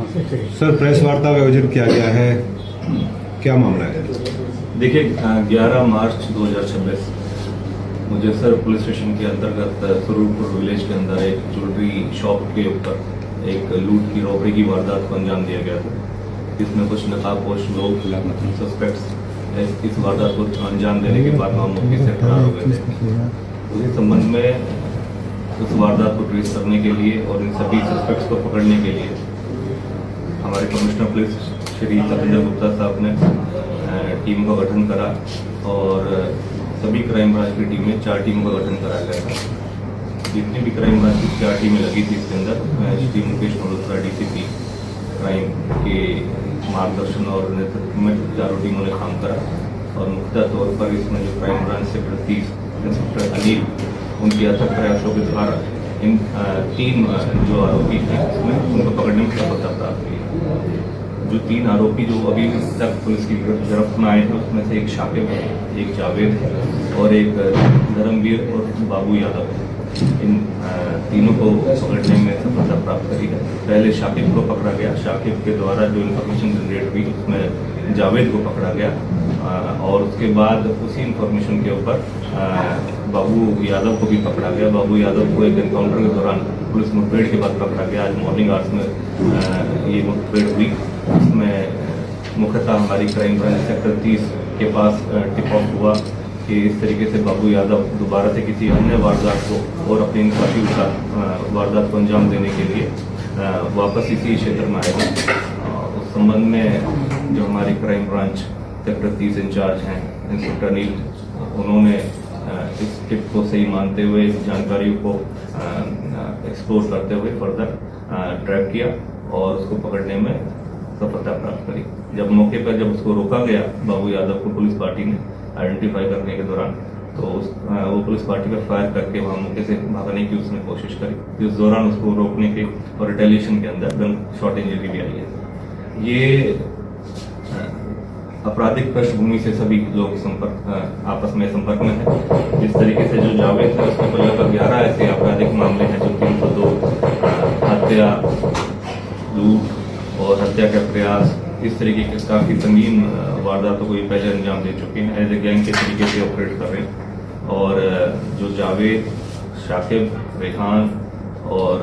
Sir, press वार्ता का आयोजन किया गया है, क्या मामला है? देखिए, 11 मार्च 2026 मुजफ्फर पुलिस स्टेशन के अंतर्गत सुरूरपुर विलेज के अंदर एक ज्वेलरी शॉप के ऊपर एक लूट की रॉबरी की वारदात को अंजाम दिया गया था, जिसमें कुछ नकाबपोश लोग सस्पेक्ट्स इस वारदात को अंजाम देने के बाद मौके से फरार हो गए थे। उसी संबंध में उस वारदात को ट्रेस करने के लिए और इन सभी सस्पेक्ट्स को पकड़ने के लिए हमारे कमिश्नर पुलिस श्री सतेंद्र गुप्ता साहब ने टीम का गठन करा और सभी क्राइम ब्रांच की टीम में 4 टीमों का गठन कराया गया था। जितनी भी क्राइम ब्रांच की 4 टीमें लगी थी, इसके अंदर श्री मुकेश मल्होत्रा डीसीपी क्राइम के मार्गदर्शन और नेतृत्व में 4 टीमों ने काम करा और मुख्य तौर पर इसमें जो क्राइम ब्रांच से 30 इंस्पेक्टर अनिल उनके अथक प्रयासों के द्वारा इन 3 जो आरोपी थे उसमें उनको पकड़ने में सफलता प्राप्त हुई। जो 3 आरोपी जो अभी तक पुलिस की गिरफ्त में आए थे, उसमें से एक शाकिब है, एक जावेद है और एक धर्मवीर और बाबू यादव है। इन तीनों को पकड़ने में सफलता प्राप्त करी है। पहले शाकिब को पकड़ा गया, शाकिब के द्वारा जो इन्फॉर्मेशन जनरेट हुई उसमें जावेद को पकड़ा गया और उसके बाद उसी इंफॉर्मेशन के ऊपर बाबू यादव को भी पकड़ा गया। बाबू यादव को एक एनकाउंटर के दौरान पुलिस मुठभेड़ के बाद पकड़ा गया। आज मॉर्निंग आवर्स में ये मुठभेड़ हुई। इसमें मुख्यतः हमारी क्राइम ब्रांच सेक्टर 30 के पास टिप ऑफ हुआ कि इस तरीके से बाबू यादव दोबारा से किसी अन्य वारदात को और अपने साथी के साथ वारदात को अंजाम देने के लिए वापस इसी क्षेत्र में आएगा। उस संबंध में जो हमारी क्राइम ब्रांच सेक्टर 30 इंचार्ज हैं इंस्पेक्टर अनिल, उन्होंने इस टिप को सही मानते हुए इस जानकारी को एक्सप्लोर करते हुए फर्दर ट्रैक किया और उसको पकड़ने में सफलता प्राप्त करी। जब मौके पर जब उसको रोका गया बाबू यादव को पुलिस पार्टी ने आइडेंटिफाई करने के दौरान, तो वो पुलिस पार्टी पर फायर करके वहाँ मौके से भागने की उसने कोशिश करी। इस दौरान उसको रोकने के और रिटेलिएशन के अंदर गन शॉट इंजरी भी आई है। ये आपराधिक पृष्ठभूमि से सभी लोग आपस में संपर्क में है। जिस तरीके से जो जावेद है उसके पर लगभग 11 ऐसे आपराधिक मामले हैं जो 302 हत्या, लूट और हत्या का प्रयास, इस तरीके के काफी संगीन वारदातों को ये पहले अंजाम दे चुके हैं। एज ए गैंग के तरीके से ऑपरेट कर रहे हैं और जो जावेद, शाकिब, रेहान और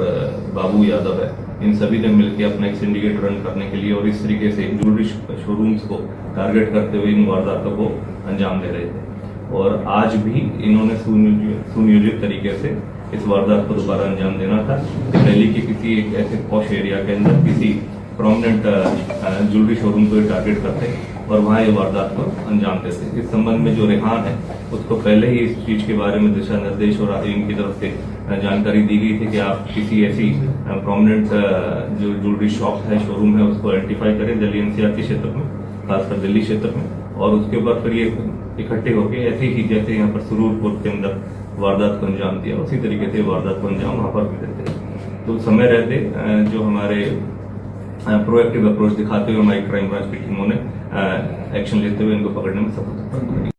बाबू यादव है, इन सभी ने मिलकर अपना एक सिंडिकेट रन करने के लिए और इस तरीके से ज्वेलरी शोरूम्स को टारगेट करते हुए इन वारदातों को अंजाम दे रहे थे। और आज भी इन्होंने सुनियोजित तरीके से इस वारदात को दोबारा अंजाम देना था। दिल्ली के किसी एक ऐसे पॉश एरिया के अंदर किसी प्रोमिनेंट ज्वेलरी शोरूम को टारगेट करते और वहाँ ये वारदात को अंजाम देते। इस संबंध में जो रेहान है उसको पहले ही इस चीज के बारे में दिशा निर्देश और इनकी तरफ से जानकारी दी गई थी कि आप किसी ऐसी प्रोमिनेंट जो ज्वेलरी शॉप है, शोरूम है, उसको आइडेंटिफाई करें दिल्ली एनसीआर के क्षेत्र में, खासकर दिल्ली क्षेत्र में, और उसके बाद फिर ये इकट्ठे होकर ऐसे ही जैसे यहाँ पर सुरूरपुर के अंदर वारदात को अंजाम दिया, उसी तरीके से वारदात को अंजाम वहाँ पर भी देते हैं। तो समय रहते जो हमारे प्रोएक्टिव अप्रोच दिखाते हुए हमारी क्राइम ब्रांच की टीमों ने एक्शन लेते हुए इनको पकड़ने में सफलता प्राप्त की।